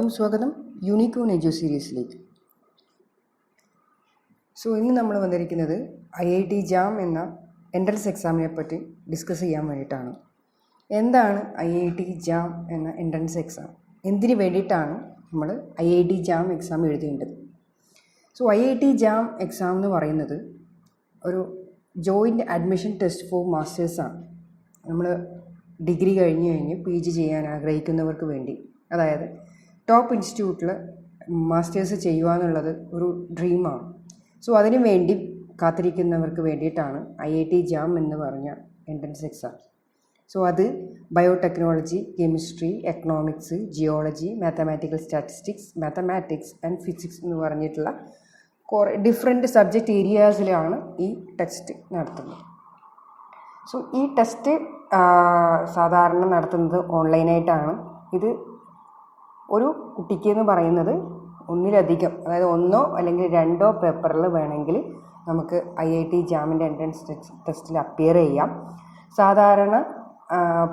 എല്ലാവർക്കും സ്വാഗതം യൂണിക്കോൺ എജു സീരീസിലേക്ക്. ഇന്ന് നമ്മൾ വന്നിരിക്കുന്നത് IIT JAM എന്ന എൻട്രൻസ് എക്സാമിനെ പറ്റി ഡിസ്കസ് ചെയ്യാൻ വേണ്ടിയിട്ടാണ്. എന്താണ് IIT JAM എന്ന എൻട്രൻസ് എക്സാം? എന്തിനു വേണ്ടിയിട്ടാണ് നമ്മൾ IIT JAM എക്സാം എഴുതേണ്ടത്? IIT JAM എക്സാം എന്ന് പറയുന്നത് ഒരു ജോയിൻറ്റ് അഡ്മിഷൻ ടെസ്റ്റ് ഫോർ മാസ്റ്റേഴ്സാണ്. നമ്മൾ ഡിഗ്രി കഴിഞ്ഞ് PG ചെയ്യാൻ ആഗ്രഹിക്കുന്നവർക്ക് വേണ്ടി, അതായത് ടോപ്പ് ഇൻസ്റ്റിറ്റ്യൂട്ടിൽ മാസ്റ്റേഴ്സ് ചെയ്യുക എന്നുള്ളത് ഒരു ഡ്രീമാണ്. അതിനു വേണ്ടി കാത്തിരിക്കുന്നവർക്ക് വേണ്ടിയിട്ടാണ് IIT JAM എന്ന് പറഞ്ഞ എൻട്രൻസ് എക്സാം. അത് biotechnology, chemistry, economics, geology, mathematical statistics, mathematics and physics എന്ന് പറഞ്ഞിട്ടുള്ള കുറേ ഡിഫറെൻറ്റ് സബ്ജക്റ്റ് ഏരിയാസിലാണ് ഈ ടെസ്റ്റ് നടത്തുന്നത്. ഈ ടെസ്റ്റ് സാധാരണ നടത്തുന്നത് ഓൺലൈനായിട്ടാണ്. ഇത് ഒരു കുട്ടിക്ക് എന്ന് പറയുന്നത് ഒന്നിലധികം, അതായത് ഒന്നോ അല്ലെങ്കിൽ രണ്ടോ പേപ്പറിൽ വേണമെങ്കിൽ നമുക്ക് IIT JAMൻ്റെ എൻട്രൻസ് ടെസ്റ്റിൽ അപ്പിയർ ചെയ്യാം. സാധാരണ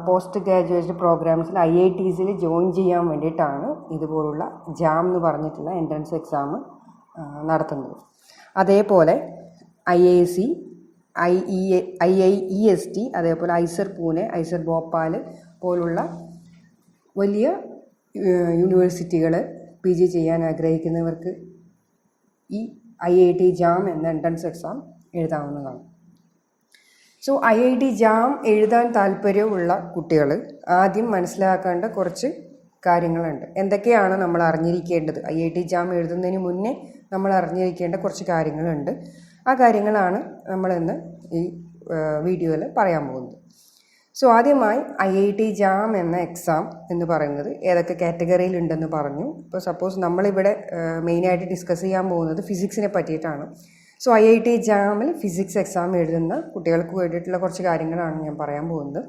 പോസ്റ്റ് ഗ്രാജുവേറ്റ് പ്രോഗ്രാംസിൽ IITസിൽ ജോയിൻ ചെയ്യാൻ വേണ്ടിയിട്ടാണ് ഇതുപോലുള്ള JAM എന്ന് പറഞ്ഞിട്ടുള്ള എൻട്രൻസ് എക്സാം നടത്തുന്നത്. അതേപോലെ IISc, IIEST, അതേപോലെ ഐസർ പൂനെ, ഐസർ ഭോപ്പാൽ പോലുള്ള വലിയ യൂണിവേഴ്സിറ്റികൾ PG ചെയ്യാൻ ആഗ്രഹിക്കുന്നവർക്ക് ഈ IIT JAM എന്ന എൻട്രൻസ് എക്സാം എഴുതാവുന്നതാണ്. IIT JAM എഴുതാൻ താല്പര്യമുള്ള കുട്ടികൾ ആദ്യം മനസ്സിലാക്കേണ്ട കുറച്ച് കാര്യങ്ങളുണ്ട്. എന്തൊക്കെയാണ് നമ്മൾ അറിഞ്ഞിരിക്കേണ്ടത്? IIT JAM എഴുതുന്നതിന് മുന്നേ നമ്മൾ അറിഞ്ഞിരിക്കേണ്ട കുറച്ച് കാര്യങ്ങളുണ്ട്. ആ കാര്യങ്ങളാണ് നമ്മളിന്ന് ഈ വീഡിയോയിൽ പറയാൻ പോകുന്നത്. ആദ്യമായി IIT JAM എന്ന എക്സാം എന്ന് പറയുന്നത് ഏതൊക്കെ കാറ്റഗറിയിലുണ്ടെന്ന് പറഞ്ഞു. ഇപ്പോൾ സപ്പോസ് നമ്മളിവിടെ മെയിനായിട്ട് ഡിസ്കസ് ചെയ്യാൻ പോകുന്നത് ഫിസിക്സിനെ പറ്റിയിട്ടാണ്. IIT JAMൽ ഫിസിക്സ് എക്സാം എഴുതുന്ന കുട്ടികൾക്ക് വേണ്ടിയിട്ടുള്ള കുറച്ച് കാര്യങ്ങളാണ് ഞാൻ പറയാൻ പോകുന്നത്.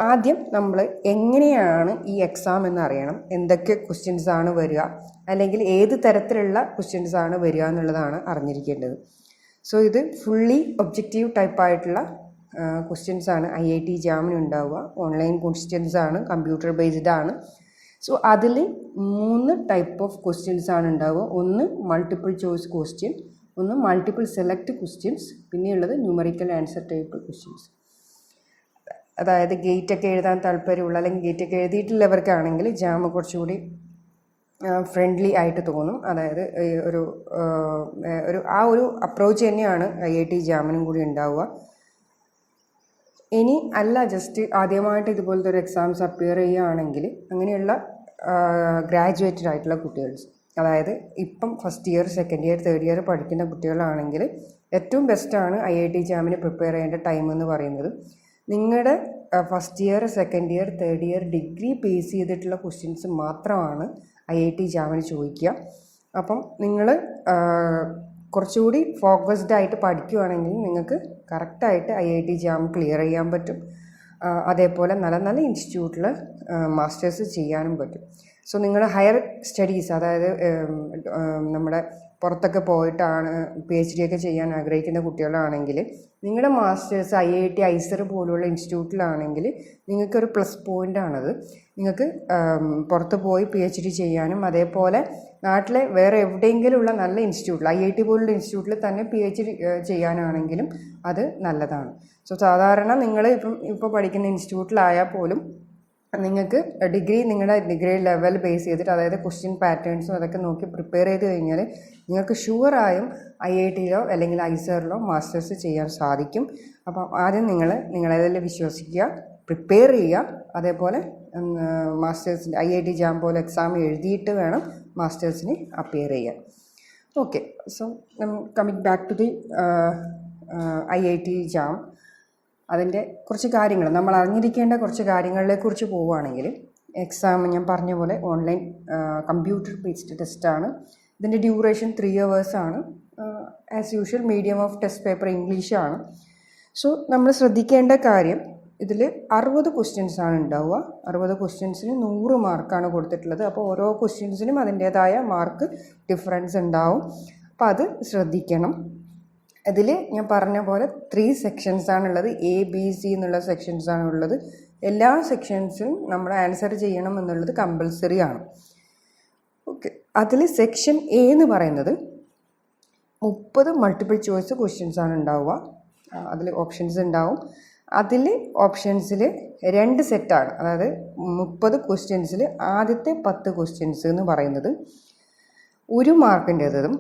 ആദ്യം നമ്മൾ എങ്ങനെയാണ് ഈ എക്സാം എന്ന് അറിയണം, എന്തൊക്കെ ക്വസ്റ്റ്യൻസ് ആണ് വരിക, അല്ലെങ്കിൽ ഏത് തരത്തിലുള്ള ക്വസ്റ്റ്യൻസ് ആണ് വരിക എന്നുള്ളതാണ് അറിഞ്ഞിരിക്കേണ്ടത്. ഇത് ഫുള്ളി ഒബ്ജക്റ്റീവ് ടൈപ്പായിട്ടുള്ള ക്വസ്റ്റ്യൻസ് ആണ് IIT JAMന് ഉണ്ടാവുക. ഓൺലൈൻ ക്വസ്റ്റ്യൻസ് ആണ്, കമ്പ്യൂട്ടർ ബേസ്ഡ് ആണ്. അതിൽ 3 ടൈപ്പ് ഓഫ് ക്വസ്റ്റ്യൻസ് ആണ് ഉണ്ടാവുക. ഒന്ന് മൾട്ടിപ്പിൾ ചോയ്സ് ക്വസ്റ്റ്യൻ, ഒന്ന് മൾട്ടിപ്പിൾ സെലക്ട് ക്വസ്റ്റ്യൻസ്, പിന്നെയുള്ളത് ന്യൂമറിക്കൽ ആൻസർ ടൈപ്പ് ക്വസ്റ്റ്യൻസ്. അതായത് ഗേറ്റൊക്കെ എഴുതാൻ താല്പര്യമുള്ള അല്ലെങ്കിൽ ഗേറ്റൊക്കെ എഴുതിയിട്ടുള്ളവർക്കാണെങ്കിൽ JAM കുറച്ചുകൂടി ഫ്രണ്ട്ലി ആയിട്ട് തോന്നും. അതായത് ഒരു അപ്രോച്ച് തന്നെയാണ് IIT JAMനും കൂടി ഉണ്ടാവുക. ഇനി അല്ല ജസ്റ്റ് ആദ്യമായിട്ട് ഇതുപോലത്തെ ഒരു എക്സാംസ് അപ്പിയർ ചെയ്യുകയാണെങ്കിൽ അങ്ങനെയുള്ള ഗ്രാജുവേറ്റഡ് ആയിട്ടുള്ള കുട്ടികൾ, അതായത് ഇപ്പം first year, second year, third year പഠിക്കുന്ന കുട്ടികളാണെങ്കിൽ ഏറ്റവും ബെസ്റ്റാണ് IIT JAMന് പ്രിപ്പയർ ചെയ്യേണ്ട ടൈം എന്ന് പറയുന്നത്. നിങ്ങളുടെ first year, second year, third year degree base ചെയ്തിട്ടുള്ള ക്വസ്റ്റ്യൻസ് മാത്രമാണ് IIT JAMന് ചോദിക്കുക. അപ്പം നിങ്ങൾ കുറച്ചുകൂടി ഫോക്കസ്ഡ് ആയിട്ട് പഠിക്കുകയാണെങ്കിൽ നിങ്ങൾക്ക് കറക്റ്റായിട്ട് IIT JAM ക്ലിയർ ചെയ്യാൻ പറ്റും. അതേപോലെ നല്ല നല്ല ഇൻസ്റ്റിറ്റ്യൂട്ടിൽ മാസ്റ്റേഴ്സ് ചെയ്യാനും പറ്റും. നിങ്ങൾ ഹയർ സ്റ്റഡീസ്, അതായത് നമ്മുടെ പുറത്തൊക്കെ പോയിട്ടാണ് PhD ഒക്കെ ചെയ്യാൻ ആഗ്രഹിക്കുന്ന കുട്ടികളാണെങ്കിൽ നിങ്ങളുടെ മാസ്റ്റേഴ്സ് IIT ഐസർ പോലുള്ള ഇൻസ്റ്റിറ്റ്യൂട്ടിലാണെങ്കിൽ നിങ്ങൾക്കൊരു പ്ലസ് പോയിൻ്റാണത്. നിങ്ങൾക്ക് പുറത്ത് പോയി PhD ചെയ്യാനും അതേപോലെ നാട്ടിലെ വേറെ എവിടെയെങ്കിലുമുള്ള നല്ല ഇൻസ്റ്റിറ്റ്യൂട്ടിൽ, IIT പോലുള്ള ഇൻസ്റ്റിറ്റ്യൂട്ടിൽ തന്നെ PhD ചെയ്യാനാണെങ്കിലും അത് നല്ലതാണ്. സാധാരണ നിങ്ങൾ ഇപ്പോൾ പഠിക്കുന്ന ഇൻസ്റ്റിറ്റ്യൂട്ടിലായാൽ പോലും നിങ്ങൾക്ക് നിങ്ങളുടെ ഡിഗ്രി ലെവൽ ബേസ് ചെയ്തിട്ട്, അതായത് ക്വസ്റ്റ്യൻ പാറ്റേൺസും അതൊക്കെ നോക്കി പ്രിപ്പയർ ചെയ്ത് കഴിഞ്ഞാൽ നിങ്ങൾക്ക് ഷുവറായും IITയിലോ അല്ലെങ്കിൽ ഐസറിലോ മാസ്റ്റേഴ്സ് ചെയ്യാൻ സാധിക്കും. അപ്പം ആദ്യം നിങ്ങളതിൽ വിശ്വസിക്കുക, പ്രിപ്പയർ ചെയ്യുക. അതേപോലെ മാസ്റ്റേഴ്സിൻ്റെ IIT JAM പോലെ എക്സാം എഴുതിയിട്ട് വേണം മാസ്റ്റേഴ്സിന് അപ്പിയർ ചെയ്യാൻ. Okay, coming back to the IIT JAM. അതിൻ്റെ കുറച്ച് കാര്യങ്ങൾ, നമ്മൾ അറിഞ്ഞിരിക്കേണ്ട കുറച്ച് കാര്യങ്ങളെക്കുറിച്ച് പോവുകയാണെങ്കിൽ, എക്സാം ഞാൻ പറഞ്ഞ പോലെ ഓൺലൈൻ കമ്പ്യൂട്ടർ ബേസ്ഡ് ടെസ്റ്റാണ്. ഇതിൻ്റെ ഡ്യൂറേഷൻ 3 hours ആണ്. As usual medium of test paper ഇംഗ്ലീഷാണ്. നമ്മൾ ശ്രദ്ധിക്കേണ്ട കാര്യം, ഇതിൽ 60 ക്വസ്റ്റ്യൻസ് ആണ് ഉണ്ടാവുക. 60 ക്വസ്റ്റ്യൻസിന് 100 മാർക്കാണ് കൊടുത്തിട്ടുള്ളത്. അപ്പോൾ ഓരോ ക്വസ്റ്റ്യൻസിനും അതിൻ്റേതായ മാർക്ക് ഡിഫറൻസ് ഉണ്ടാവും. അപ്പോൾ അത് ശ്രദ്ധിക്കണം. അതിൽ ഞാൻ പറഞ്ഞ പോലെ 3 സെക്ഷൻസ് ആണുള്ളത്. ABC എന്നുള്ള സെക്ഷൻസ് ആണുള്ളത്. എല്ലാ സെക്ഷൻസും നമ്മൾ ആൻസർ ചെയ്യണം എന്നുള്ളത് കമ്പൽസറി ആണ്. ഓക്കെ, അതിൽ സെക്ഷൻ എ എന്ന് പറയുന്നത് 30 മൾട്ടിപ്പിൾ ചോയ്സ് ക്വസ്റ്റ്യൻസ് ആണ് ഉണ്ടാവുക. അതിൽ ഓപ്ഷൻസ് ഉണ്ടാവും. അതിൽ ഓപ്ഷൻസിൽ 2 സെറ്റാണ്. അതായത് 30 ക്വസ്റ്റ്യൻസിൽ ആദ്യത്തെ 10 ക്വസ്റ്റ്യൻസ് എന്ന് പറയുന്നത് 1 മാർക്കിൻ്റെതും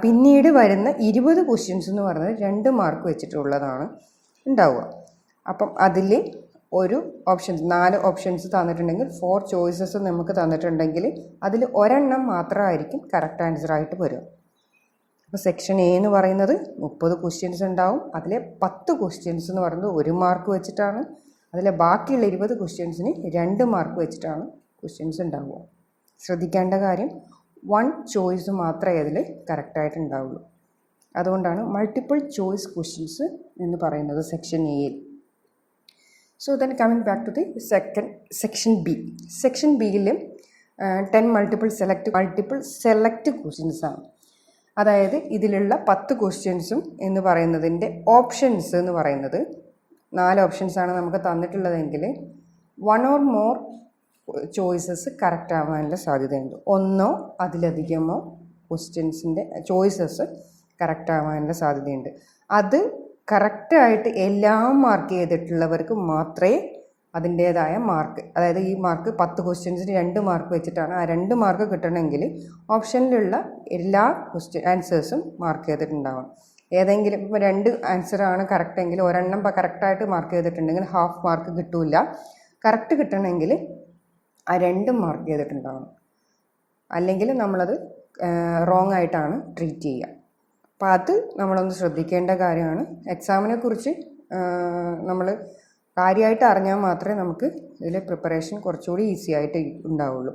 പിന്നീട് വരുന്ന 20 ക്വസ്റ്റ്യൻസ് എന്ന് പറയുന്നത് 2 മാർക്ക് വെച്ചിട്ടുള്ളതാണ് ഉണ്ടാവുക. അപ്പം അതിൽ ഒരു ഓപ്ഷൻസ് 4 ഓപ്ഷൻസ് തന്നിട്ടുണ്ടെങ്കിൽ 4 ചോയ്സസ് നമുക്ക് തന്നിട്ടുണ്ടെങ്കിൽ അതിൽ ഒരെണ്ണം മാത്രമായിരിക്കും കറക്റ്റ് ആൻസറായിട്ട് വരിക. അപ്പോൾ സെക്ഷൻ എ എന്ന് പറയുന്നത് 30 ക്വസ്റ്റ്യൻസ് ഉണ്ടാവും. അതിലെ 10 ക്വസ്റ്റ്യൻസ് എന്ന് പറയുന്നത് 1 മാർക്ക് വെച്ചിട്ടാണ്. അതിലെ ബാക്കിയുള്ള 20 ക്വസ്റ്റ്യൻസിന് 2 മാർക്ക് വെച്ചിട്ടാണ് ക്വസ്റ്റ്യൻസ് ഉണ്ടാവുക. ശ്രദ്ധിക്കേണ്ട കാര്യം 1 ചോയ്സ് മാത്രമേ അതിൽ കറക്റ്റായിട്ട് ഉണ്ടാവുള്ളൂ. അതുകൊണ്ടാണ് മൾട്ടിപ്പിൾ ചോയ്സ് ക്വസ്റ്റ്യൻസ് എന്ന് പറയുന്നത് സെക്ഷൻ എയിൽ. So then coming back to the section B. Section Bയിൽ 10 multiple select questions ആണ്. അതായത് ഇതിലുള്ള 10 ക്വസ്റ്റ്യൻസും എന്ന് പറയുന്നതിൻ്റെ ഓപ്ഷൻസ് എന്ന് പറയുന്നത് 4 ഓപ്ഷൻസാണ് നമുക്ക് തന്നിട്ടുള്ളതെങ്കിൽ 1 or more ചോയ്സസ് കറക്റ്റ് ആവാനുള്ള സാധ്യതയുണ്ട്. 1 അതിലധികമോ ക്വസ്റ്റ്യൻസിൻ്റെ ചോയ്സസ് കറക്റ്റ് ആവാനുള്ള സാധ്യതയുണ്ട്. അത് കറക്റ്റായിട്ട് എല്ലാം മാർക്ക് ചെയ്തിട്ടുള്ളവർക്ക് മാത്രമേ അതിൻ്റേതായ മാർക്ക്, അതായത് ഈ മാർക്ക് 10 ക്വസ്റ്റ്യൻസിന് 2 മാർക്ക് വെച്ചിട്ടാണ്. ആ 2 മാർക്ക് കിട്ടണമെങ്കിൽ ഓപ്ഷനിലുള്ള എല്ലാ ആൻസേഴ്സും മാർക്ക് ചെയ്തിട്ടുണ്ടാവണം. ഏതെങ്കിലും ഇപ്പോൾ 2 ആൻസറാണ് കറക്റ്റെങ്കിൽ ഒരെണ്ണം കറക്റ്റായിട്ട് മാർക്ക് ചെയ്തിട്ടുണ്ടെങ്കിൽ ഹാഫ് മാർക്ക് കിട്ടില്ല. കറക്റ്റ് കിട്ടണമെങ്കിൽ ആ 2 മാർക്ക് ചെയ്തിട്ടുണ്ടാവണം. അല്ലെങ്കിൽ നമ്മളത് റോങ് ആയിട്ടാണ് ട്രീറ്റ് ചെയ്യുക. അപ്പോൾ അത് നമ്മളൊന്ന് ശ്രദ്ധിക്കേണ്ട കാര്യമാണ്. എക്സാമിനെ കുറിച്ച് നമ്മൾ കാര്യമായിട്ട് അറിഞ്ഞാൽ മാത്രമേ നമുക്ക് ഇതിലെ പ്രിപ്പറേഷൻ കുറച്ചുകൂടി ഈസി ആയിട്ട് ഉണ്ടാവുള്ളൂ.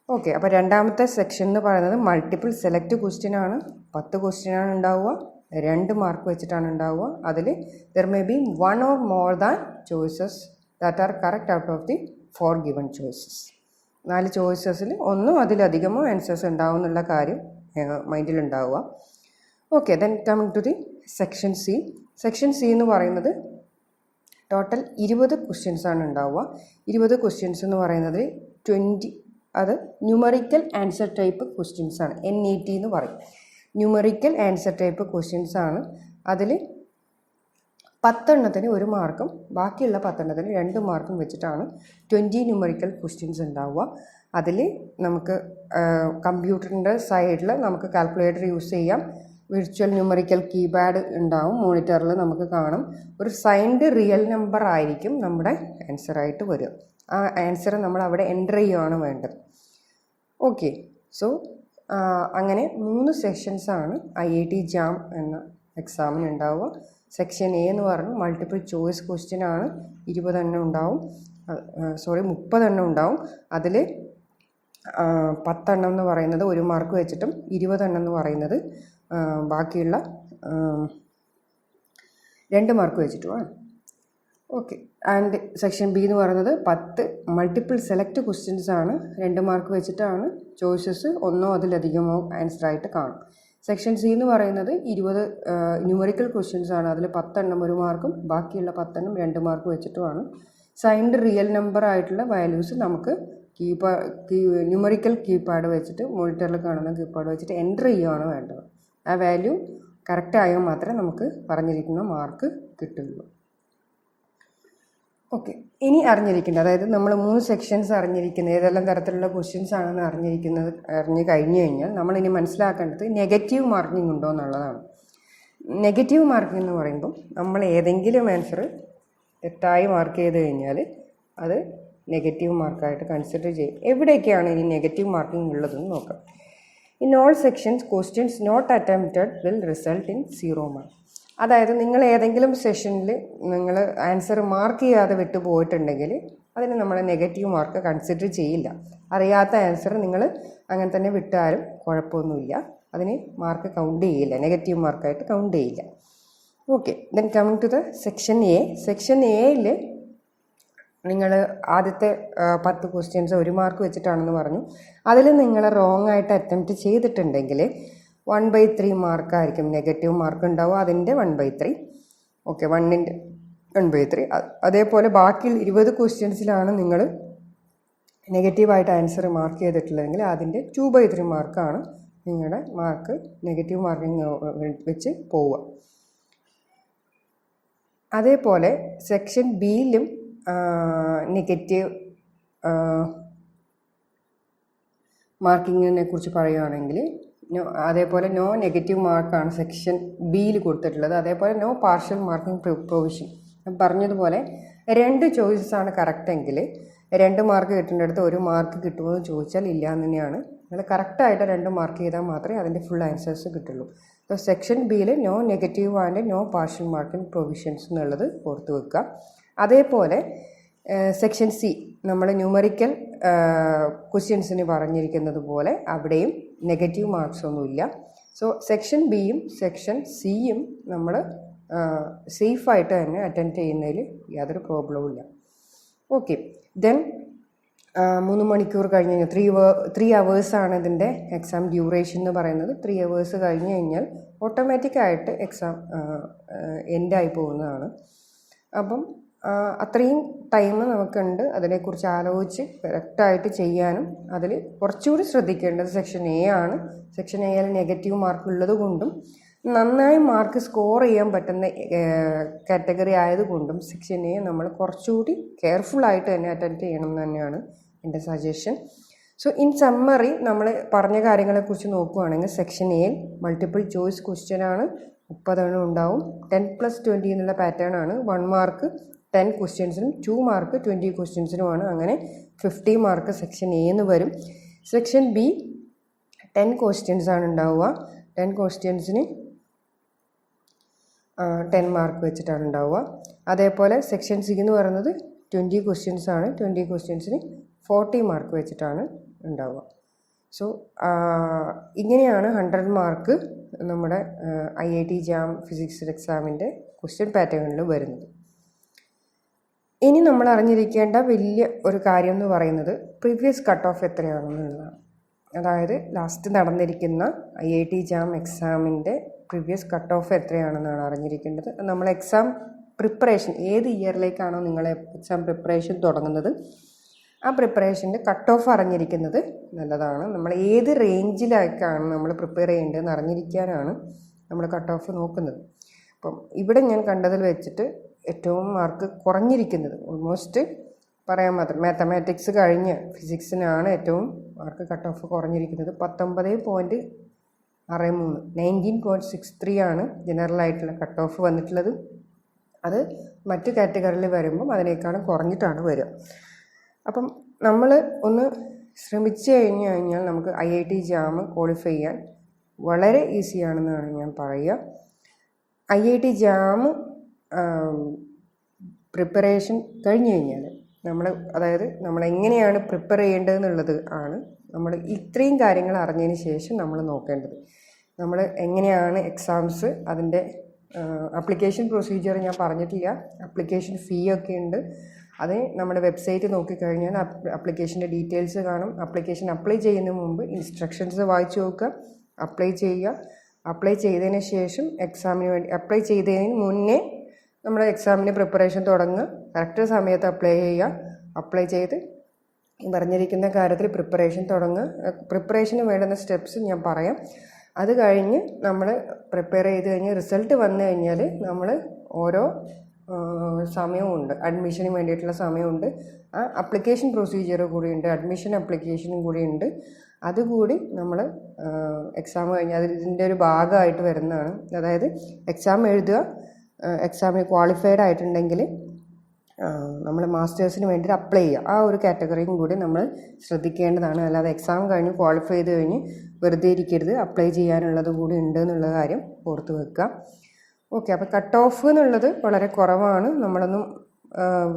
ഓക്കെ, അപ്പോൾ രണ്ടാമത്തെ സെക്ഷൻ എന്ന് പറയുന്നത് മൾട്ടിപ്പിൾ സെലക്ട് ക്വസ്റ്റ്യൻ ആണ്. 10 ക്വസ്റ്റ്യനാണ് ഉണ്ടാവുക. 2 മാർക്ക് വെച്ചിട്ടാണ് ഉണ്ടാവുക. അതിൽ there may be 1 or more than choices that are correct out of the 4 given choices. 4 ചോയ്സസിൽ ഒന്നും അതിലധികമോ ആൻസേഴ്സ് ഉണ്ടാവും എന്നുള്ള കാര്യം മൈൻഡിലുണ്ടാവുക. Okay, then coming to the section C. Section C എന്ന് പറയുന്നത് ടോട്ടൽ 20 ക്വസ്റ്റ്യൻസാണ് ഉണ്ടാവുക. 20 ക്വസ്റ്റ്യൻസ് എന്ന് പറയുന്നത് 20 അത് ന്യൂമറിക്കൽ ആൻസർ ടൈപ്പ് ക്വസ്റ്റ്യൻസ് ആണ്. NET എന്ന് പറയും. ന്യൂമറിക്കൽ ആൻസർ ടൈപ്പ് ക്വസ്റ്റ്യൻസ് ആണ്. അതിൽ 10 എണ്ണത്തിന് 1 മാർക്കും ബാക്കിയുള്ള 10 എണ്ണത്തിന് 2 മാർക്കും വെച്ചിട്ടാണ് 20 ന്യൂമറിക്കൽ ക്വസ്റ്റ്യൻസ് ഉണ്ടാവുക. അതിൽ നമുക്ക് കമ്പ്യൂട്ടറിൻ്റെ സൈഡിൽ നമുക്ക് കാൽക്കുലേറ്റർ യൂസ് ചെയ്യാം. വിർച്വൽ ന്യൂമറിക്കൽ കീപാഡ് ഉണ്ടാവും. മോണിറ്ററിൽ നമുക്ക് കാണും. ഒരു സൈൻഡ് റിയൽ നമ്പർ ആയിരിക്കും നമ്മുടെ ആൻസറായിട്ട് വരിക. ആ ആൻസർ നമ്മൾ അവിടെ എൻ്റർ ചെയ്യുകയാണ് വേണ്ടത്. ഓക്കെ, സോ അങ്ങനെ 3 സെക്ഷൻസാണ് IIT JAM എന്ന എക്സാമിന് ഉണ്ടാവുക. സെക്ഷൻ എ എന്ന് പറഞ്ഞാൽ മൾട്ടിപ്പിൾ ചോയ്സ് ക്വസ്റ്റ്യൻ ആണ്. 20 എണ്ണം ഉണ്ടാവും. 30 എണ്ണം ഉണ്ടാവും. അതിൽ 10 എണ്ണം എന്ന് പറയുന്നത് 1 മാർക്ക് വെച്ചിട്ടും 20 എണ്ണം എന്ന് പറയുന്നത് ബാക്കിയുള്ള 2 മാർക്ക് വെച്ചിട്ടുമാണ്. ഓക്കെ, ആൻഡ് സെക്ഷൻ ബി എന്ന് പറയുന്നത് 10 മൾട്ടിപ്പിൾ സെലക്ട് ക്വസ്റ്റ്യൻസ് ആണ്. 2 മാർക്ക് വെച്ചിട്ടാണ് ചോയ്സസ് 1 അതിലധികമോ ആൻസറായിട്ട് കാണും. സെക്ഷൻ സി എന്ന് പറയുന്നത് 20 ന്യൂമറിക്കൽ ക്വസ്റ്റ്യൻസ് ആണ്. അതിൽ 10 എണ്ണം 1 മാർക്കും ബാക്കിയുള്ള 10 എണ്ണം 2 മാർക്ക് വെച്ചിട്ടുമാണ്. സൈൻഡ് റിയൽ നമ്പർ ആയിട്ടുള്ള വാല്യൂസ് നമുക്ക് ന്യൂമറിക്കൽ കീപാഡ് വെച്ചിട്ട് മോണിറ്ററിൽ കാണുന്ന കീപാഡ് വെച്ചിട്ട് എൻ്റർ ചെയ്യുകയാണ് വേണ്ടത്. ആ വാല്യൂ കറക്റ്റ് ആയാൽ മാത്രമേ നമുക്ക് പറഞ്ഞിരിക്കുന്ന മാർക്ക് കിട്ടുള്ളൂ. ഓക്കെ, ഇനി അറിഞ്ഞിരിക്കേണ്ടത്, അതായത് നമ്മൾ 3 സെക്ഷൻസ് അറിഞ്ഞിരിക്കുന്നത് ഏതെല്ലാം തരത്തിലുള്ള ക്വസ്റ്റ്യൻസ് ആണെന്ന് അറിഞ്ഞു കഴിഞ്ഞു കഴിഞ്ഞാൽ നമ്മളിനി മനസ്സിലാക്കേണ്ടത് നെഗറ്റീവ് മാർക്കിംഗ് ഉണ്ടോ എന്നുള്ളതാണ്. നെഗറ്റീവ് മാർക്കിംഗ് എന്ന് പറയുമ്പോൾ നമ്മൾ ഏതെങ്കിലും ആൻസർ തെറ്റായി മാർക്ക് ചെയ്ത് കഴിഞ്ഞാൽ അത് നെഗറ്റീവ് മാർക്കായിട്ട് കൺസിഡർ ചെയ്യും. എവിടെയൊക്കെയാണ് ഇനി നെഗറ്റീവ് മാർക്കിംഗ് ഉള്ളതെന്ന് നോക്കാം. In all sections questions not attempted will result in 0 mark. അതായത് നിങ്ങൾ ഏതെങ്കിലും സെഷനിൽ നിങ്ങൾ ആൻസർ മാർക്ക് ചെയ്യാതെ വിട്ടു പോയിട്ടുണ്ടെങ്കിൽ അതിന് നമ്മൾ നെഗറ്റീവ് മാർക്ക് കൺസിഡർ ചെയ്യില്ല. അറിയാത്ത ആൻസർ നിങ്ങൾ അങ്ങനെ തന്നെ വിട്ടാലും കുഴപ്പമൊന്നുമില്ല. അതിന് മാർക്ക് കൗണ്ട് ചെയ്യില്ല, നെഗറ്റീവ് മാർക്കായിട്ട് കൗണ്ട് ചെയ്യില്ല. Okay, then coming to the section A. Section എയിൽ നിങ്ങൾ ആദ്യത്തെ 10 ക്വസ്റ്റ്യൻസ് 1 മാർക്ക് വെച്ചിട്ടാണെന്ന് പറഞ്ഞു. അതിൽ നിങ്ങൾ റോങ് ആയിട്ട് അറ്റംപ്റ്റ് ചെയ്തിട്ടുണ്ടെങ്കിൽ 1/3 മാർക്കായിരിക്കും നെഗറ്റീവ് മാർക്ക് ഉണ്ടാവുക. അതിൻ്റെ 1/3. ഓക്കെ, 1/3. അതേപോലെ ബാക്കി 20 ക്വസ്റ്റ്യൻസിലാണ് നിങ്ങൾ നെഗറ്റീവായിട്ട് ആൻസർ മാർക്ക് ചെയ്തിട്ടില്ലെങ്കിൽ അതിൻ്റെ 2/3 മാർക്കാണ് നിങ്ങളുടെ മാർക്ക് നെഗറ്റീവ് മാർക്കിങ് വെച്ച് പോവുക. അതേപോലെ സെക്ഷൻ ബിയിലും നെഗറ്റീവ് മാർക്കിങ്ങിനെ കുറിച്ച് പറയുകയാണെങ്കിൽ അതേപോലെ നോ നെഗറ്റീവ് മാർക്കാണ് സെക്ഷൻ ബിയിൽ കൊടുത്തിട്ടുള്ളത്. അതേപോലെ നോ പാർഷ്യൽ മാർക്കിംഗ് പ്രൊവിഷൻ. പറഞ്ഞതുപോലെ 2 ചോയ്സസാണ് കറക്റ്റെങ്കിൽ 2 മാർക്ക് കിട്ടേണ്ടടുത്ത് 1 മാർക്ക് കിട്ടുമോ എന്ന് ചോദിച്ചാൽ ഇല്ല എന്ന് തന്നെയാണ്. നിങ്ങൾ കറക്റ്റായിട്ട് 2 മാർക്ക് ചെയ്താൽ മാത്രമേ അതിൻ്റെ ഫുൾ ആൻസേഴ്സ് കിട്ടുള്ളൂ. അപ്പോൾ സെക്ഷൻ ബിയിൽ no negative and no partial marking provisions എന്നുള്ളത് ഓർത്ത് വെക്കുക. അതേപോലെ സെക്ഷൻ സി നമ്മൾ ന്യൂമറിക്കൽ ക്വസ്റ്റ്യൻസിന് പറഞ്ഞിരിക്കുന്നത് പോലെ അവിടെയും നെഗറ്റീവ് മാർക്സ് ഒന്നുമില്ല. സോ സെക്ഷൻ ബിയും സെക്ഷൻ സിയും നമ്മൾ സേഫായിട്ട് തന്നെ അറ്റൻഡ് ചെയ്യുന്നതിൽ യാതൊരു പ്രോബ്ലവും ഇല്ല. ഓക്കെ, ദെൻ 3 മണിക്കൂർ കഴിഞ്ഞ് കഴിഞ്ഞാൽ 3 അവേഴ്സാണ് ഇതിൻ്റെ എക്സാം ഡ്യൂറേഷൻ എന്ന് പറയുന്നത്. 3 അവേഴ്സ് കഴിഞ്ഞ് കഴിഞ്ഞാൽ ഓട്ടോമാറ്റിക്കായിട്ട് എക്സാം എൻഡായി പോകുന്നതാണ്. അപ്പം അത്രയും ടൈം നമുക്കുണ്ട് അതിനെക്കുറിച്ച് ആലോചിച്ച് കറക്റ്റായിട്ട് ചെയ്യാനും. അതിൽ കുറച്ചുകൂടി ശ്രദ്ധിക്കേണ്ടത് സെക്ഷൻ എ ആണ്. സെക്ഷൻ എയിൽ നെഗറ്റീവ് മാർക്ക് ഉള്ളത് കൊണ്ടും നന്നായി മാർക്ക് സ്കോർ ചെയ്യാൻ പറ്റുന്ന കാറ്റഗറി ആയതുകൊണ്ടും സെക്ഷൻ എ നമ്മൾ കുറച്ചുകൂടി കെയർഫുള്ളായിട്ട് തന്നെ അറ്റൻഡ് ചെയ്യണം എന്ന് തന്നെയാണ് എൻ്റെ സജഷൻ. സോ ഇൻ സമ്മറി നമ്മൾ പറഞ്ഞ കാര്യങ്ങളെക്കുറിച്ച് നോക്കുകയാണെങ്കിൽ സെക്ഷൻ എയിൽ മൾട്ടിപ്പിൾ ചോയ്സ് ക്വസ്റ്റ്യൻ ആണ്, 30 ഉണ്ടാവും. 10+20 എന്നുള്ള പാറ്റേൺ ആണ്. 1 മാർക്ക് 10 ക്വസ്റ്റ്യൻസിനും 2 മാർക്ക് 20 ക്വസ്റ്റ്യൻസിനുമാണ്. അങ്ങനെ 50 മാർക്ക് സെക്ഷൻ എ എന്ന് വരും. സെക്ഷൻ ബി 10 ക്വസ്റ്റ്യൻസ് ആണ് ഉണ്ടാവുക. 10 ക്വസ്റ്റ്യൻസിന് 10 മാർക്ക് വെച്ചിട്ടാണ് ഉണ്ടാവുക. അതേപോലെ സെക്ഷൻ സി എന്ന് പറയുന്നത് 20 ക്വസ്റ്റ്യൻസ് ആണ്. 20 ക്വസ്റ്റ്യൻസിന് 40 മാർക്ക് വെച്ചിട്ടാണ് ഉണ്ടാവുക. സോ ഇങ്ങനെയാണ് 100 മാർക്ക് നമ്മുടെ IIT JAM ഫിസിക്സ് എക്സാമിൻ്റെ ക്വസ്റ്റ്യൻ പാറ്റേണിൽ വരുന്നത്. ഇനി നമ്മൾ അറിഞ്ഞിരിക്കേണ്ട വലിയ ഒരു കാര്യം എന്ന് പറയുന്നത് പ്രീവിയസ് കട്ട് ഓഫ് എത്രയാണെന്നുള്ളതാണ്. അതായത് ലാസ്റ്റ് നടന്നിരിക്കുന്ന IIT JAM എക്സാമിൻ്റെ പ്രീവിയസ് കട്ട് ഓഫ് എത്രയാണെന്നാണ് അറിഞ്ഞിരിക്കേണ്ടത്. നമ്മൾ എക്സാം പ്രിപ്പറേഷൻ ഏത് ഇയറിലേക്കാണോ നിങ്ങൾ എക്സാം പ്രിപ്പറേഷൻ തുടങ്ങുന്നത് ആ പ്രിപ്പറേഷൻ്റെ കട്ട് ഓഫ് അറിഞ്ഞിരിക്കുന്നത് നല്ലതാണ്. നമ്മൾ ഏത് റേഞ്ചിലേക്കാണ് നമ്മൾ പ്രിപ്പയർ ചെയ്യേണ്ടതെന്ന് അറിഞ്ഞിരിക്കാനാണ് നമ്മൾ കട്ട് ഓഫ് നോക്കുന്നത്. അപ്പം ഇവിടെ ഞാൻ കണ്ടതിൽ വെച്ചിട്ട് ഏറ്റവും മാർക്ക് കുറഞ്ഞിരിക്കുന്നത് ഓൾമോസ്റ്റ് പറയാൻ മാത്രം മാത്തമാറ്റിക്സ് കഴിഞ്ഞ് ഫിസിക്സിനാണ് ഏറ്റവും മാർക്ക് കട്ട് ഓഫ് കുറഞ്ഞിരിക്കുന്നത്. 19.63 19.63 ആണ് ജനറലായിട്ടുള്ള കട്ട് ഓഫ് വന്നിട്ടുള്ളത്. അത് മറ്റ് കാറ്റഗറിയിൽ വരുമ്പം അതിനേക്കാളും കുറഞ്ഞിട്ടാണ് വരിക. അപ്പം നമ്മൾ ഒന്ന് ശ്രമിച്ചു കഴിഞ്ഞാൽ നമുക്ക് IIT JAM ക്വാളിഫൈ ചെയ്യാൻ വളരെ ഈസിയാണെന്നാണ് ഞാൻ പറയുക. IIT JAM പ്രിപ്പറേഷൻ കഴിഞ്ഞ് കഴിഞ്ഞാൽ നമ്മൾ എങ്ങനെയാണ് പ്രിപ്പയർ ചെയ്യേണ്ടതെന്നുള്ളത് ആണ് നമ്മൾ ഇത്രയും കാര്യങ്ങൾ അറിഞ്ഞതിന് ശേഷം നമ്മൾ നോക്കേണ്ടത്. നമ്മൾ എങ്ങനെയാണ് എക്സാംസ് അതിൻ്റെ അപ്ലിക്കേഷൻ പ്രൊസീജിയർ ഞാൻ പറഞ്ഞിട്ടില്ല. അപ്ലിക്കേഷൻ ഫീ ഒക്കെ ഉണ്ട്. അത് നമ്മുടെ വെബ്സൈറ്റ് നോക്കിക്കഴിഞ്ഞാൽ അപ്ലിക്കേഷൻ്റെ ഡീറ്റെയിൽസ് കാണും. അപ്ലിക്കേഷൻ അപ്ലൈ ചെയ്യുന്നതിന് മുമ്പ് ഇൻസ്ട്രക്ഷൻസ് വായിച്ചു നോക്കുക, അപ്ലൈ ചെയ്യുക. അപ്ലൈ ചെയ്തതിന് ശേഷം എക്സാമിന് വേണ്ടി അപ്ലൈ ചെയ്തതിന് മുന്നേ നമ്മൾ എക്സാമിന് പ്രിപ്പറേഷൻ തുടങ്ങുക. കറക്റ്റ് സമയത്ത് അപ്ലൈ ചെയ്യുക. അപ്ലൈ ചെയ്ത് പറഞ്ഞിരിക്കുന്ന കാര്യത്തിൽ പ്രിപ്പറേഷൻ തുടങ്ങുക. പ്രിപ്പറേഷന് വേണ്ടുന്ന സ്റ്റെപ്സ് ഞാൻ പറയാം. അത് കഴിഞ്ഞ് നമ്മൾ പ്രിപ്പയർ ചെയ്ത് കഴിഞ്ഞ് റിസൾട്ട് വന്നു കഴിഞ്ഞാൽ നമ്മൾ ഓരോ സമയമുണ്ട്, അഡ്മിഷന് വേണ്ടിയിട്ടുള്ള സമയമുണ്ട്. ആ അപ്ലിക്കേഷൻ പ്രൊസീജിയർ കൂടിയുണ്ട്, അഡ്മിഷൻ അപ്ലിക്കേഷനും കൂടിയുണ്ട്. അതുകൂടി നമ്മൾ എക്സാം കഴിഞ്ഞാൽ ഇതിൻ്റെ ഒരു ഭാഗമായിട്ട് വരുന്നതാണ്. അതായത് എക്സാം എഴുതുക, എക്സാമിന് ക്വാളിഫൈഡ് ആയിട്ടുണ്ടെങ്കിൽ നമ്മൾ മാസ്റ്റേഴ്സിന് വേണ്ടി അപ്ലൈ ചെയ്യുക. ആ ഒരു കാറ്റഗറിയും കൂടി നമ്മൾ ശ്രദ്ധിക്കേണ്ടതാണ്. അല്ലാതെ എക്സാം കഴിഞ്ഞ് ക്വാളിഫൈ ചെയ്ത് കഴിഞ്ഞ് വെറുതെ ഇരിക്കരുത്, അപ്ലൈ ചെയ്യാനുള്ളത് കൂടി ഉണ്ട് എന്നുള്ള കാര്യം ഓർത്ത് വെക്കുക. ഓക്കെ, അപ്പോൾ കട്ട് ഓഫ് എന്നുള്ളത് വളരെ കുറവാണ്. നമ്മളൊന്നും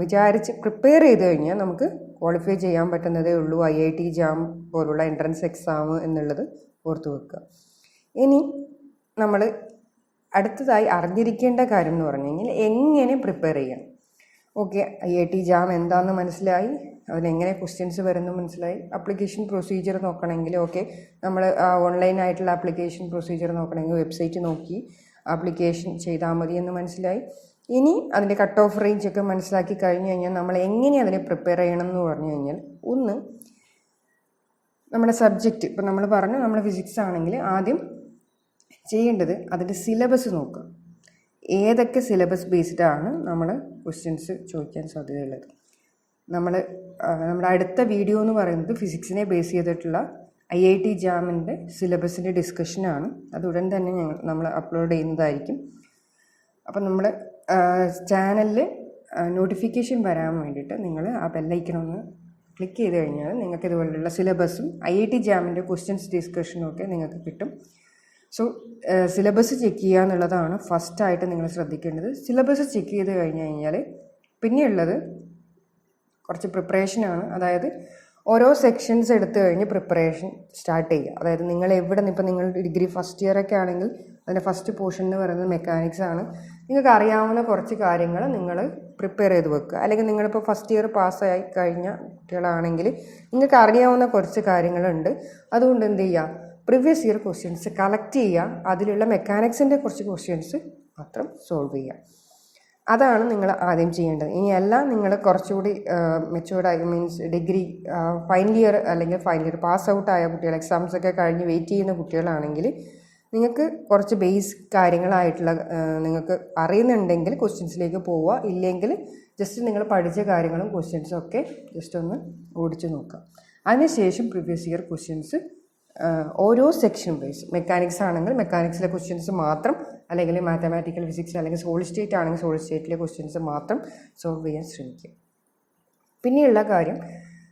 വിചാരിച്ച് പ്രിപ്പയർ ചെയ്ത് കഴിഞ്ഞാൽ നമുക്ക് ക്വാളിഫൈ ചെയ്യാൻ പറ്റുന്നതേ ഉള്ളൂ IIT JAM പോലുള്ള എൻട്രൻസ് എക്സാം എന്നുള്ളത് ഓർത്ത് വെക്കുക. ഇനി നമ്മൾ അടുത്തതായി അറിഞ്ഞിരിക്കേണ്ട കാര്യം എന്ന് പറഞ്ഞു കഴിഞ്ഞാൽ എങ്ങനെ പ്രിപ്പയർ ചെയ്യാം. ഓക്കെ, IIT JAM എന്താണെന്ന് മനസ്സിലായി, അതിനെങ്ങനെ ക്വസ്റ്റ്യൻസ് വരുന്നു മനസ്സിലായി. അപ്ലിക്കേഷൻ പ്രൊസീജിയർ നോക്കണമെങ്കിൽ ഓക്കെ, നമ്മൾ ഓൺലൈനായിട്ടുള്ള അപ്ലിക്കേഷൻ പ്രൊസീജിയർ നോക്കണമെങ്കിൽ വെബ്സൈറ്റ് നോക്കി ആപ്ലിക്കേഷൻ ചെയ്താൽ മതി എന്ന് മനസ്സിലായി. ഇനി അതിൻ്റെ കട്ട് ഓഫ് റേഞ്ചൊക്കെ മനസ്സിലാക്കി കഴിഞ്ഞ് കഴിഞ്ഞാൽ നമ്മൾ എങ്ങനെ അതിനെ പ്രിപ്പയർ ചെയ്യണം എന്ന് പറഞ്ഞു കഴിഞ്ഞാൽ, ഒന്ന് നമ്മുടെ സബ്ജക്റ്റ് ഇപ്പം നമ്മൾ പറഞ്ഞു നമ്മൾ ഫിസിക്സ് ആണെങ്കിൽ ആദ്യം ചെയ്യേണ്ടത് അതിൻ്റെ സിലബസ് നോക്കുക. ഏതൊക്കെ സിലബസ് ബേസ്ഡ് ആണ് നമ്മൾ ക്വസ്റ്റ്യൻസ് ചോദിക്കാൻ സാധ്യതയുള്ളത്. നമ്മുടെ അടുത്ത വീഡിയോ എന്ന് പറയുന്നത് ഫിസിക്സിനെ ബേസ് ചെയ്തിട്ടുള്ള IIT ജാമിൻ്റെ സിലബസിൻ്റെ ഡിസ്കഷനാണ്. അത് ഉടൻ തന്നെ നമ്മൾ അപ്ലോഡ് ചെയ്യുന്നതായിരിക്കും. അപ്പം നമ്മൾ ചാനലിൽ നോട്ടിഫിക്കേഷൻ വരാൻ വേണ്ടിയിട്ട് നിങ്ങൾ ആ ബെല്ലൈക്കണമെന്ന് ക്ലിക്ക് ചെയ്ത് കഴിഞ്ഞാൽ നിങ്ങൾക്ക് ഇതുപോലുള്ള സിലബസും IIT ജാമിൻ്റെ ക്വസ്റ്റ്യൻസ് ഡിസ്കഷനും ഒക്കെ നിങ്ങൾക്ക് കിട്ടും. സോ സിലബസ് ചെക്ക് ചെയ്യുക എന്നുള്ളതാണ് ഫസ്റ്റായിട്ട് നിങ്ങൾ ശ്രദ്ധിക്കേണ്ടത്. സിലബസ് ചെക്ക് ചെയ്ത് കഴിഞ്ഞ് കഴിഞ്ഞാൽ പിന്നെയുള്ളത് കുറച്ച് പ്രിപ്പറേഷനാണ്. അതായത് ഓരോ സെക്ഷൻസ് എടുത്തു കഴിഞ്ഞ് പ്രിപ്പറേഷൻ സ്റ്റാർട്ട് ചെയ്യുക. അതായത് നിങ്ങൾ എവിടെ നിന്ന്, ഇപ്പം നിങ്ങൾ ഡിഗ്രി ഫസ്റ്റ് ഇയർ ഒക്കെ ആണെങ്കിൽ അതിൻ്റെ ഫസ്റ്റ് പോർഷൻ എന്ന് പറയുന്നത് മെക്കാനിക്സ് ആണ്. നിങ്ങൾക്ക് അറിയാവുന്ന കുറച്ച് കാര്യങ്ങൾ നിങ്ങൾ പ്രിപ്പയർ ചെയ്ത് വെക്കുക. അല്ലെങ്കിൽ നിങ്ങളിപ്പോൾ ഫസ്റ്റ് ഇയർ പാസ്സായി കഴിഞ്ഞ കുട്ടികളാണെങ്കിൽ നിങ്ങൾക്ക് അറിയാവുന്ന കുറച്ച് കാര്യങ്ങളുണ്ട്. അതുകൊണ്ട് എന്ത് ചെയ്യുക, പ്രീവിയസ് ഇയർ ക്വസ്റ്റ്യൻസ് കളക്ട് ചെയ്യുക, അതിലുള്ള മെക്കാനിക്സിൻ്റെ കുറച്ച് ക്വസ്റ്റ്യൻസ് മാത്രം സോൾവ് ചെയ്യുക. അതാണ് നിങ്ങൾ ആദ്യം ചെയ്യേണ്ടത്. ഇനിയെല്ലാം നിങ്ങൾ കുറച്ചുകൂടി മെച്ചുവേർഡായി, മീൻസ് ഡിഗ്രി ഫൈനൽ ഇയർ അല്ലെങ്കിൽ ഫൈനൽ ഇയർ പാസ് ഔട്ടായ കുട്ടികൾ, എക്സാംസ് ഒക്കെ കഴിഞ്ഞ് വെയിറ്റ് ചെയ്യുന്ന കുട്ടികളാണെങ്കിൽ നിങ്ങൾക്ക് കുറച്ച് ബേസ് കാര്യങ്ങളായിട്ടുള്ള നിങ്ങൾക്ക് അറിയുന്നുണ്ടെങ്കിൽ ക്വസ്റ്റ്യൻസിലേക്ക് പോവുക. ഇല്ലെങ്കിൽ ജസ്റ്റ് നിങ്ങൾ പഠിച്ച കാര്യങ്ങളും ക്വസ്റ്റ്യൻസും ഒക്കെ ജസ്റ്റ് ഒന്ന് ഓടിച്ച് നോക്കുക. അതിനുശേഷം പ്രീവിയസ് ഇയർ ക്വസ്റ്റ്യൻസ് ഓരോ സെക്ഷൻ ബേസ്, മെക്കാനിക്സ് ആണെങ്കിൽ മെക്കാനിക്സിലെ ക്വസ്റ്റ്യൻസ് മാത്രം, അല്ലെങ്കിൽ മാത്തമാറ്റിക്കൽ ഫിസിക്സ് അല്ലെങ്കിൽ സോളിഡ് സ്റ്റേറ്റ് ആണെങ്കിൽ സോളിഡ് സ്റ്റേറ്റിലെ ക്വസ്റ്റ്യൻസ് മാത്രം സോൾവ് ചെയ്യാൻ ശ്രമിക്കുക. പിന്നെയുള്ള കാര്യം,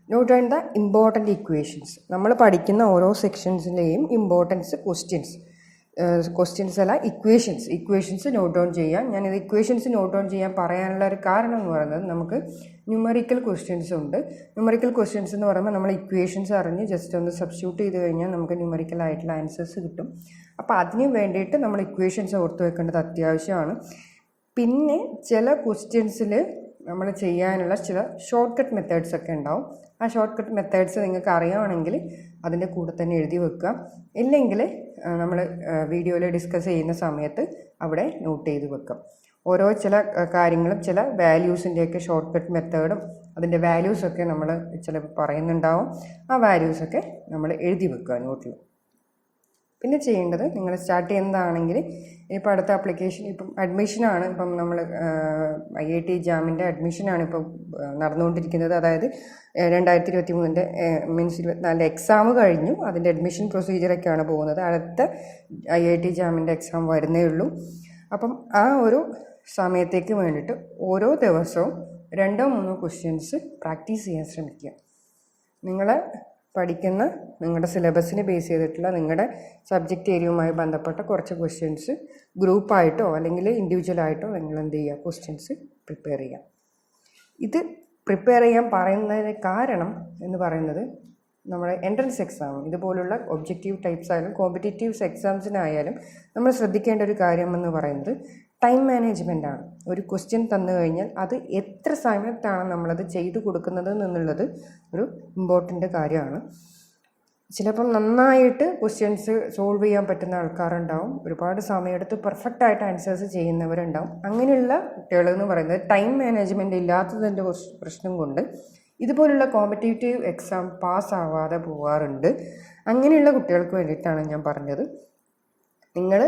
note down the important equations. നമ്മൾ പഠിക്കുന്ന ഓരോ സെക്ഷൻസിലെയും ഇമ്പോർട്ടൻസ് ക്വസ്റ്റ്യൻസ് അല്ല, ഇക്വേഷൻസ് നോട്ട് ഡൗൺ ചെയ്യാം. ഞാനിത് ഇക്വേഷൻസ് നോട്ട് ഡൗൺ ചെയ്യാൻ പറയാനുള്ള ഒരു കാരണം എന്ന് പറയുന്നത്, നമുക്ക് ന്യൂമറിക്കൽ ക്വസ്റ്റ്യൻസ് ഉണ്ട്. ന്യൂമറിക്കൽ ക്വസ്റ്റ്യൻസ് എന്ന് പറയുമ്പോൾ നമ്മൾ ഇക്വേഷൻസ് അറിഞ്ഞ് ജസ്റ്റ് ഒന്ന് സബ്സ്റ്റിറ്റ്യൂട്ട് ചെയ്ത് കഴിഞ്ഞാൽ നമുക്ക് ന്യൂമറിക്കൽ ആയിട്ടുള്ള ആൻസേഴ്സ് കിട്ടും. അപ്പോൾ അതിന് വേണ്ടിയിട്ട് നമ്മൾ ഇക്വേഷൻസ് ഓർത്ത് വെക്കേണ്ടത് അത്യാവശ്യമാണ്. പിന്നെ ചില ക്വസ്റ്റ്യൻസിൽ നമ്മൾ ചെയ്യാനുള്ള ചില ഷോർട്ട് കട്ട് മെത്തേഡ്സ് ഒക്കെ ഉണ്ടാവും. ആ ഷോർട്ട് കട്ട് മെത്തേഡ്സ് നിങ്ങൾക്ക് അറിയുകയാണെങ്കിൽ അതിൻ്റെ കൂടെ തന്നെ എഴുതി വെക്കുക. ഇല്ലെങ്കിൽ നമ്മൾ വീഡിയോയിൽ ഡിസ്കസ് ചെയ്യുന്ന സമയത്ത് അവിടെ നോട്ട് ചെയ്ത് വെക്കാം. ഓരോ ചില കാര്യങ്ങളും ചില വാല്യൂസിൻ്റെയൊക്കെ ഷോർട്ട് കട്ട് മെത്തേഡും അതിൻ്റെ വാല്യൂസൊക്കെ നമ്മൾ ചിലപ്പോൾ പറയുന്നുണ്ടാവും. ആ വാല്യൂസൊക്കെ നമ്മൾ എഴുതി വെക്കുക നോട്ടിൽ. പിന്നെ ചെയ്യേണ്ടത്, നിങ്ങൾ സ്റ്റാർട്ട് ചെയ്യുന്നതാണെങ്കിൽ ഇപ്പോൾ അടുത്ത ആപ്ലിക്കേഷൻ ഇപ്പം അഡ്മിഷനാണ്. ഇപ്പം നമ്മൾ IIT ജാമിൻ്റെ അഡ്മിഷനാണ് ഇപ്പം നടന്നുകൊണ്ടിരിക്കുന്നത്. അതായത് 2023 മീൻസ് 24 എക്സാം കഴിഞ്ഞു, അതിൻ്റെ അഡ്മിഷൻ പ്രൊസീജിയറൊക്കെയാണ് പോകുന്നത്. അടുത്ത IIT ജാമിൻ്റെ എക്സാം വരുന്നേ ഉള്ളൂ. അപ്പം ആ ഒരു സമയത്തേക്ക് വേണ്ടിയിട്ട് ഓരോ ദിവസവും 2-3 ക്വസ്റ്റ്യൻസ് പ്രാക്ടീസ് ചെയ്യാൻ ശ്രമിക്കുക. നിങ്ങൾ പഠിക്കുന്ന നിങ്ങളുടെ സിലബസിനെ ബേസ് ചെയ്തിട്ടുള്ള നിങ്ങളുടെ സബ്ജക്റ്റ് ഏരിയയുമായി ബന്ധപ്പെട്ട കുറച്ച് ക്വസ്റ്റ്യൻസ് ഗ്രൂപ്പായിട്ടോ അല്ലെങ്കിൽ ഇൻഡിവിജ്വലായിട്ടോ നിങ്ങൾ എന്ത് ചെയ്യുക, ക്വസ്റ്റ്യൻസ് പ്രിപ്പയർ ചെയ്യുക. ഇത് പ്രിപ്പയർ ചെയ്യാൻ പറയുന്നതിന് കാരണം എന്ന് പറയുന്നത്, നമ്മുടെ എൻട്രൻസ് എക്സാം ഇതുപോലുള്ള ഒബ്ജക്റ്റീവ് ടൈപ്സ് ആയാലും കോമ്പറ്റേറ്റീവ്സ് എക്സാംസിനായാലും നമ്മൾ ശ്രദ്ധിക്കേണ്ട ഒരു കാര്യം എന്ന് പറയുന്നത് ടൈം മാനേജ്മെൻറ്റാണ്. ഒരു ക്വസ്റ്റ്യൻ തന്നു കഴിഞ്ഞാൽ അത് എത്ര സമയത്താണ് നമ്മളത് ചെയ്തു കൊടുക്കുന്നത് എന്നുള്ളത് ഒരു ഇമ്പോർട്ടൻ്റ് കാര്യമാണ്. ചിലപ്പം നന്നായിട്ട് ക്വസ്റ്റ്യൻസ് സോൾവ് ചെയ്യാൻ പറ്റുന്ന ആൾക്കാരുണ്ടാവും, ഒരുപാട് സമയമെടുത്ത് പെർഫെക്റ്റായിട്ട് ആൻസേഴ്സ് ചെയ്യുന്നവരുണ്ടാവും. അങ്ങനെയുള്ള കുട്ടികളെന്ന് പറയുന്നത് ടൈം മാനേജ്മെൻറ്റ് ഇല്ലാത്തതിൻ്റെ പ്രശ്നം കൊണ്ട് ഇതുപോലുള്ള കോമ്പറ്റേറ്റീവ് എക്സാം പാസ്സാവാതെ പോകാറുണ്ട്. അങ്ങനെയുള്ള കുട്ടികൾക്ക് വേണ്ടിയിട്ടാണ് ഞാൻ പറഞ്ഞത്. നിങ്ങൾ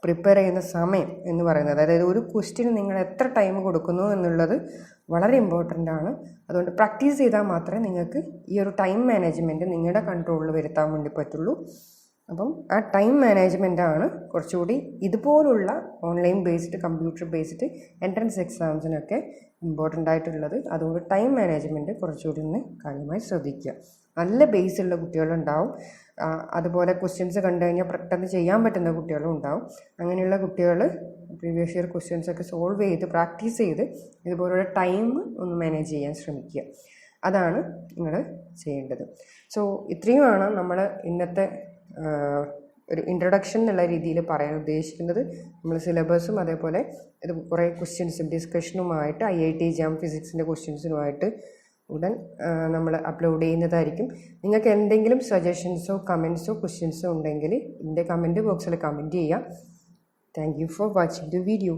പ്രിപ്പയർ ചെയ്യുന്ന സമയം എന്ന് പറയുന്നത്, അതായത് ഒരു ക്വസ്റ്റ്യന് നിങ്ങൾ എത്ര ടൈം കൊടുക്കുന്നു എന്നുള്ളത് വളരെ ഇമ്പോർട്ടൻ്റ് ആണ്. അതുകൊണ്ട് പ്രാക്ടീസ് ചെയ്താൽ മാത്രമേ നിങ്ങൾക്ക് ഈ ഒരു ടൈം മാനേജ്മെൻറ്റ് നിങ്ങളുടെ കൺട്രോളിൽ വരുത്താൻ വേണ്ടി പറ്റുള്ളൂ. അപ്പം ആ ടൈം മാനേജ്മെൻറ്റാണ് കുറച്ചുകൂടി ഇതുപോലുള്ള online based computer based entrance എക്സാംസിനൊക്കെ ഇമ്പോർട്ടൻ്റ് ആയിട്ടുള്ളത്. അതുകൊണ്ട് ടൈം മാനേജ്മെൻറ്റ് കുറച്ചുകൂടി ഒന്ന് കാര്യമായി ശ്രദ്ധിക്കുക. നല്ല ബേസുള്ള കുട്ടികളുണ്ടാവും, അതുപോലെ ക്വസ്റ്റ്യൻസ് കണ്ടു കഴിഞ്ഞാൽ പെട്ടെന്ന് ചെയ്യാൻ പറ്റുന്ന കുട്ടികളും ഉണ്ടാവും. അങ്ങനെയുള്ള കുട്ടികൾ പ്രീവിയസ് ഇയർ ക്വസ്റ്റ്യൻസൊക്കെ സോൾവ് ചെയ്ത് പ്രാക്ടീസ് ചെയ്ത് ഇതുപോലുള്ള ടൈം ഒന്ന് മാനേജ് ചെയ്യാൻ ശ്രമിക്കുക. അതാണ് നിങ്ങൾ ചെയ്യേണ്ടത്. സോ ഇത്രയുമാണ് നമ്മൾ ഇന്നത്തെ ഒരു ഇൻട്രൊഡക്ഷൻ എന്നുള്ള രീതിയിൽ പറയാൻ ഉദ്ദേശിക്കുന്നത്. നമ്മൾ സിലബസും അതേപോലെ ഇത് കുറേ ക്വസ്റ്റ്യൻസും ഡിസ്കഷനുമായിട്ട് IIT ജാം ഫിസിക്സിൻ്റെ ക്വസ്റ്റ്യൻസിനുമായിട്ട് ഉടൻ നമ്മൾ അപ്ലോഡ് ചെയ്യുന്നതായിരിക്കും. നിങ്ങൾക്ക് എന്തെങ്കിലും സജഷൻസോ കമൻസോ ക്വസ്റ്റ്യൻസോ ഉണ്ടെങ്കിൽ എൻ്റെ കമൻറ്റ് ബോക്സിൽ കമൻറ്റ് ചെയ്യാം. Thank you for watching the video.